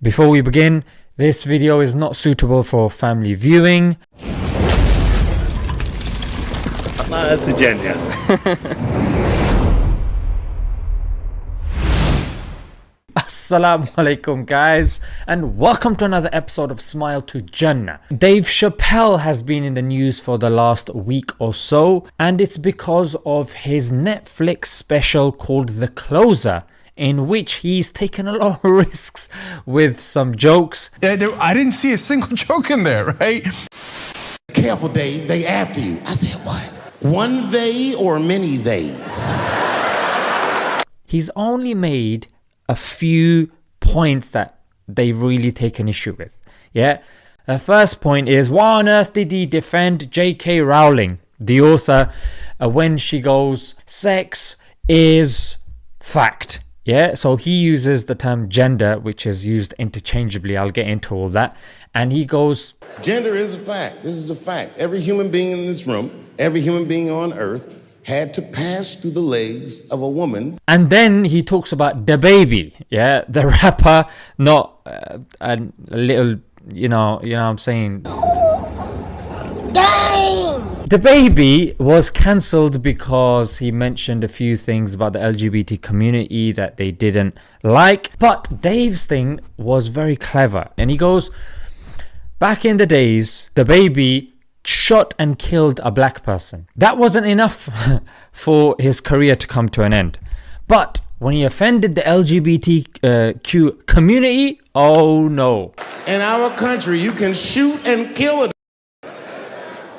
Before we begin, this video is not suitable for family viewing. That's a gender. Assalamu alaikum guys, and welcome to another episode of Smile to Jannah. Dave Chappelle has been in the news for the last week or so, and it's because of his Netflix special called The Closer, in which he's taken a lot of risks with some jokes. I didn't see a single joke in there, right? Careful, Dave, they after you. I said, what? One they or many theys? He's only made a few points that they've really taken issue with. Yeah. The first point is, why on earth did he defend J.K. Rowling, the author, when she goes, sex is fact? Yeah, so he uses the term gender, which is used interchangeably. I'll get into all that. And he goes, gender is a fact. This is a fact. Every human being in this room, every human being on earth had to pass through the legs of a woman. And then he talks about the baby, yeah, the rapper, not a little, you know what I'm saying. Dang! The baby was cancelled because he mentioned a few things about the LGBT community that they didn't like. But Dave's thing was very clever. And he goes, back in the days, the baby shot and killed a black person. That wasn't enough for his career to come to an end. But when he offended the LGBTQ community, oh no. In our country, you can shoot and kill a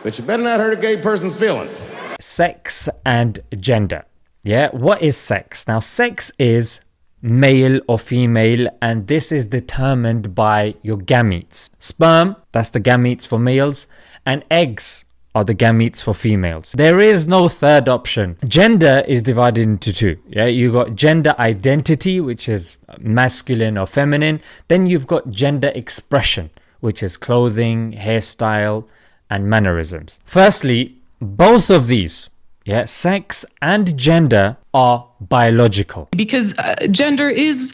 but you better not hurt a gay person's feelings. Sex and gender. Yeah, what is sex? Now, sex is male or female, and this is determined by your gametes. Sperm, that's the gametes for males, and eggs are the gametes for females. There is no third option. Gender is divided into two. Yeah, you got gender identity, which is masculine or feminine. Then you've got gender expression, which is clothing, hairstyle, and mannerisms. Firstly, both of these, sex and gender, are biological. Because gender is,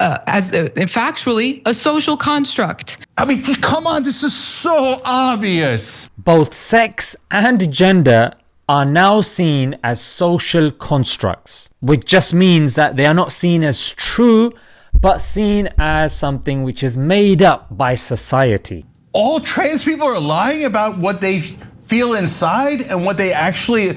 factually, a social construct. I mean, come on, this is so obvious. Both sex and gender are now seen as social constructs, which just means that they are not seen as true, but seen as something which is made up by society. All trans people are lying about what they feel inside and what they actually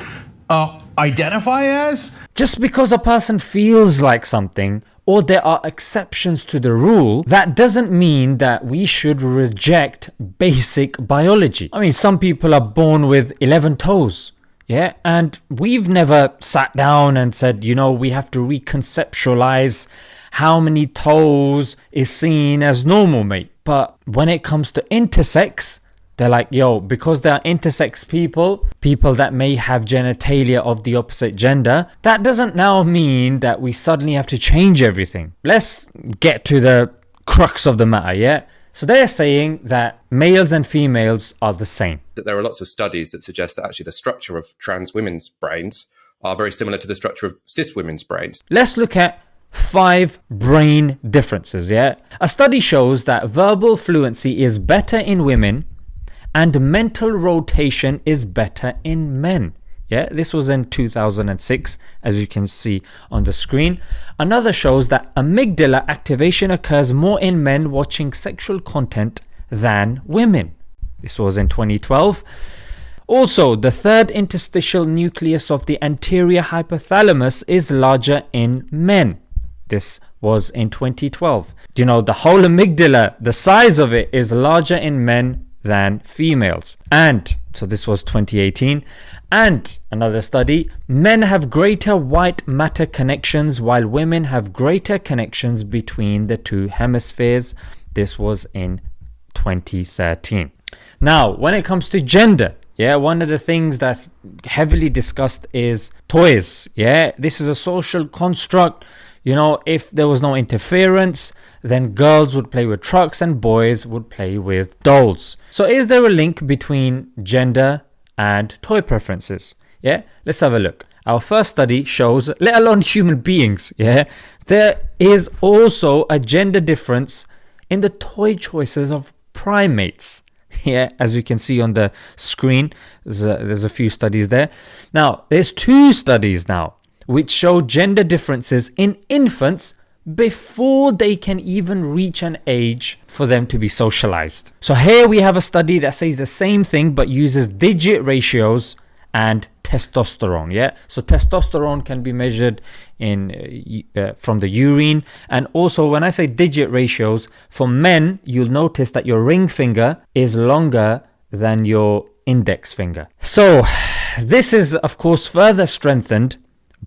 identify as? Just because a person feels like something, or there are exceptions to the rule, that doesn't mean that we should reject basic biology. I mean, some people are born with 11 toes. Yeah, and we've never sat down and said, we have to reconceptualize how many toes is seen as normal, mate. But when it comes to intersex, they're like, because there are intersex people that may have genitalia of the opposite gender, that doesn't now mean that we suddenly have to change everything. Let's get to the crux of the matter, yeah? So they're saying that males and females are the same. There are lots of studies that suggest that actually the structure of trans women's brains are very similar to the structure of cis women's brains. Let's look at 5 brain differences, yeah? A study shows that verbal fluency is better in women and mental rotation is better in men. Yeah, this was in 2006, as you can see on the screen. Another shows that amygdala activation occurs more in men watching sexual content than women. This was in 2012. Also, the third interstitial nucleus of the anterior hypothalamus is larger in men. This was in 2012. Do you know the whole amygdala, the size of it is larger in men than females? And so this was 2018. And another study, men have greater white matter connections while women have greater connections between the two hemispheres. This was in 2013. Now, when it comes to gender, one of the things that's heavily discussed is toys. This is a social construct. If there was no interference, then girls would play with trucks and boys would play with dolls. So is there a link between gender and toy preferences? Let's have a look. Our first study shows, let alone human beings, there is also a gender difference in the toy choices of primates. Yeah, as you can see on the screen, there's a few studies there. Now, there's 2 studies now which show gender differences in infants before they can even reach an age for them to be socialized. So here we have a study that says the same thing but uses digit ratios and testosterone. Yeah, so testosterone can be measured in from the urine, and also when I say digit ratios, for men you'll notice that your ring finger is longer than your index finger. So this is of course further strengthened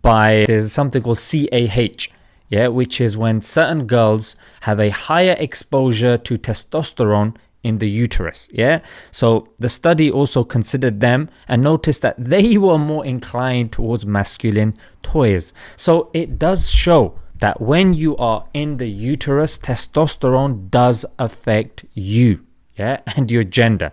by there's something called CAH, yeah, which is when certain girls have a higher exposure to testosterone in the uterus. Yeah, so the study also considered them and noticed that they were more inclined towards masculine toys. So it does show that when you are in the uterus, testosterone does affect you, yeah, and your gender.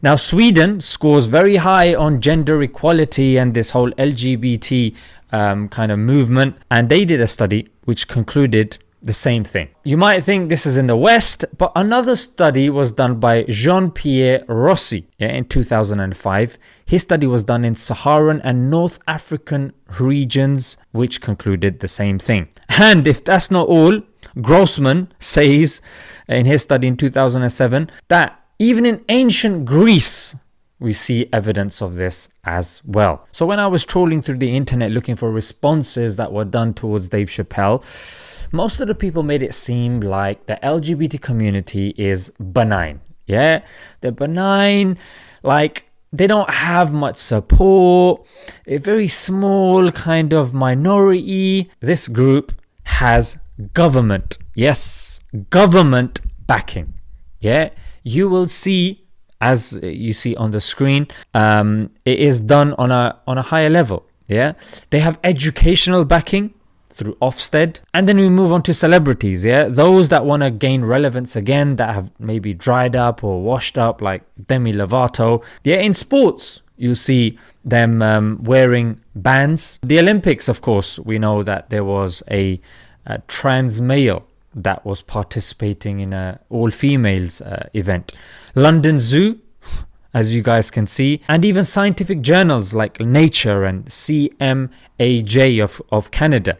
Now, Sweden scores very high on gender equality and this whole LGBT kind of movement, and they did a study which concluded the same thing. You might think this is in the West, but another study was done by Jean-Pierre Rossi in 2005. His study was done in Saharan and North African regions, which concluded the same thing. And if that's not all, Grossman says in his study in 2007 that even in ancient Greece, we see evidence of this as well. So when I was trawling through the internet looking for responses that were done towards Dave Chappelle, most of the people made it seem like the LGBT community is benign. Yeah, they're benign, like they don't have much support, a very small kind of minority. This group has government, yes, government backing. Yeah, you will see, as you see on the screen, it is done on a higher level. Yeah, they have educational backing through Ofsted, and then we move on to celebrities. Yeah, those that want to gain relevance again, that have maybe dried up or washed up, like Demi Lovato. Yeah, in sports you see them wearing bands. The Olympics, of course, we know that there was a trans male that was participating in a all-females event. London Zoo, as you guys can see, and even scientific journals like Nature and CMAJ of Canada.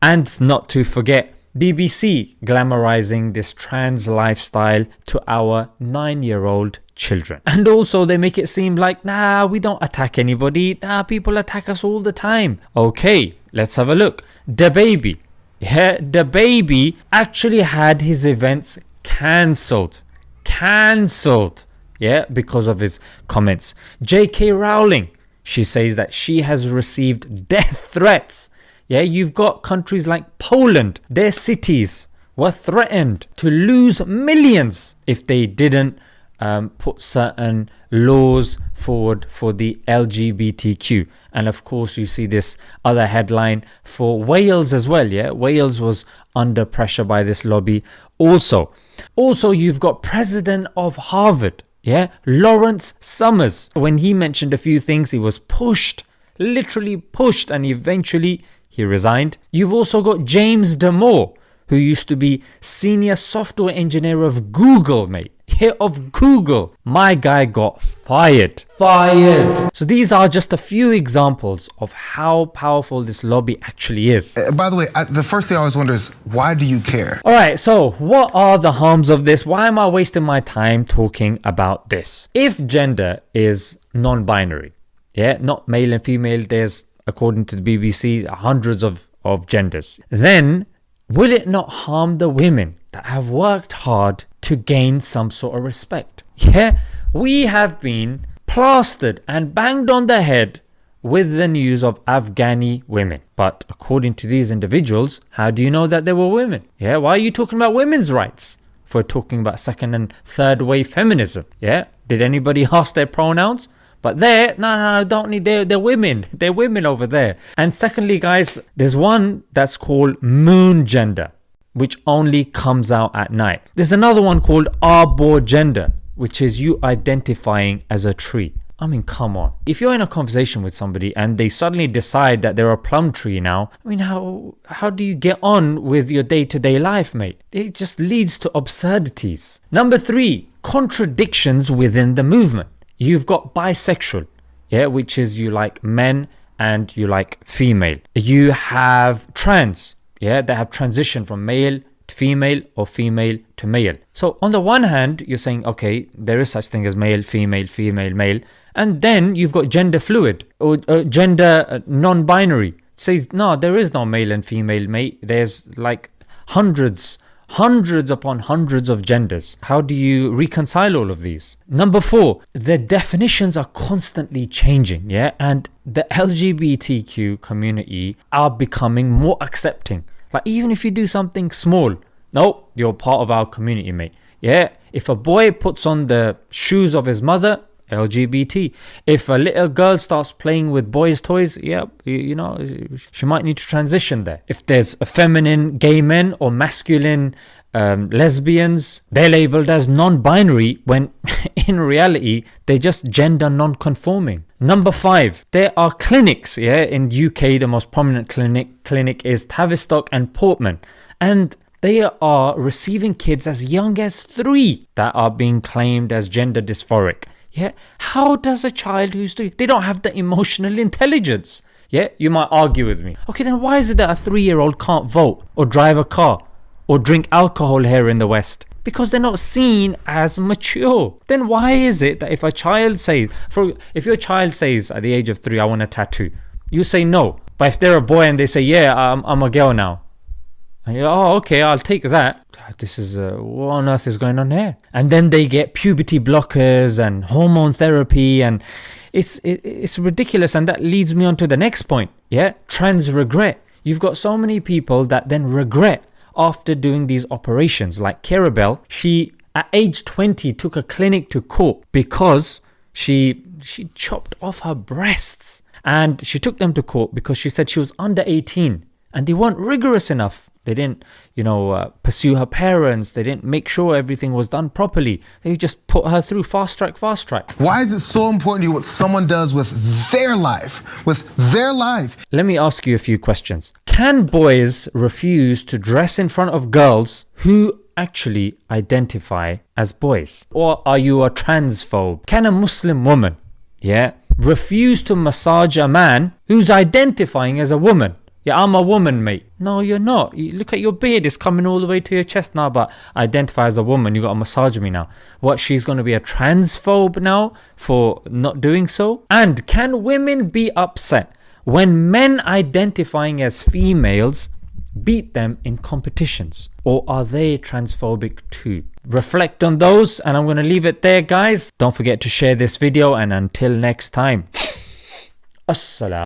And not to forget BBC glamorizing this trans lifestyle to our 9-year-old children. And also they make it seem like, nah, we don't attack anybody. Nah, people attack us all the time. Okay, let's have a look. DaBaby. Yeah, DaBaby actually had his events cancelled. Yeah, because of his comments. J.K. Rowling, she says that she has received death threats. Yeah, you've got countries like Poland, their cities were threatened to lose millions if they didn't put certain laws forward for the LGBTQ. And of course, you see this other headline for Wales as well. Yeah, Wales was under pressure by this lobby also. Also, you've got President of Harvard. Yeah, Lawrence Summers. When he mentioned a few things, he was pushed, literally pushed, and eventually he resigned. You've also got James Damore, who used to be senior software engineer of Google, mate. Yeah, of Google. My guy got fired. So these are just a few examples of how powerful this lobby actually is. By the way, the first thing I always wonder is, why do you care? All right, so what are the harms of this? Why am I wasting my time talking about this? If gender is non-binary, yeah, not male and female, there's, according to the BBC, hundreds of genders, then will it not harm the women that have worked hard to gain some sort of respect? Yeah, we have been plastered and banged on the head with the news of Afghani women. But according to these individuals, how do you know that they were women? Yeah, why are you talking about women's rights for talking about second and third wave feminism? Yeah, did anybody ask their pronouns? But no, don't need, they're women. They're women over there. And secondly, guys, there's one that's called moon gender, which only comes out at night. There's another one called arbor gender, which is you identifying as a tree. I mean, come on. If you're in a conversation with somebody and they suddenly decide that they're a plum tree now, I mean, how do you get on with your day-to-day life, mate? It just leads to absurdities. Number 3, contradictions within the movement. You've got bisexual, yeah, which is you like men and you like female. You have trans, yeah, that have transitioned from male to female or female to male. So on the one hand, you're saying, okay, there is such thing as male, female, female, male. And then you've got gender fluid or gender non-binary. It says, no, there is no male and female, mate. There's like hundreds upon hundreds of genders. How do you reconcile all of these? Number 4, the definitions are constantly changing, yeah? And the LGBTQ community are becoming more accepting. Like, even if you do something small, no, you're part of our community, mate. Yeah, if a boy puts on the shoes of his mother, LGBT. If a little girl starts playing with boys' toys, yeah, you know, she might need to transition there. If there's a feminine gay men or masculine lesbians, they're labeled as non-binary when in reality they're just gender non-conforming. Number 5, there are clinics, yeah, in UK. The most prominent clinic is Tavistock and Portman, and they are receiving kids as young as 3 that are being claimed as gender dysphoric. Yeah, how does a child who's 3, they don't have the emotional intelligence? Yeah, you might argue with me. Okay, then why is it that a 3-year-old can't vote or drive a car or drink alcohol here in the West? Because they're not seen as mature. Then why is it that if your child says at the age of 3, I want a tattoo, you say no. But if they're a boy and they say, yeah, I'm a girl now, and you're, oh, okay, I'll take that. This is, what on earth is going on here? And then they get puberty blockers and hormone therapy, and it's ridiculous. And that leads me on to the next point. Yeah, trans regret. You've got so many people that then regret after doing these operations. Like Carabelle, she at age 20 took a clinic to court because she chopped off her breasts, and she took them to court because she said she was under 18 and they weren't rigorous enough. They didn't, pursue her parents. They didn't make sure everything was done properly. They just put her through fast track. Why is it so important to you what someone does with their life? Let me ask you a few questions. Can boys refuse to dress in front of girls who actually identify as boys? Or are you a transphobe? Can a Muslim woman, refuse to massage a man who's identifying as a woman? Yeah, I'm a woman, mate. No, you're not. You look at your beard, it's coming all the way to your chest now, but I identify as a woman, you got to massage me now. What, she's going to be a transphobe now for not doing so? And can women be upset when men identifying as females beat them in competitions? Or are they transphobic too? Reflect on those, and I'm going to leave it there, guys. Don't forget to share this video, and until next time, Assalam.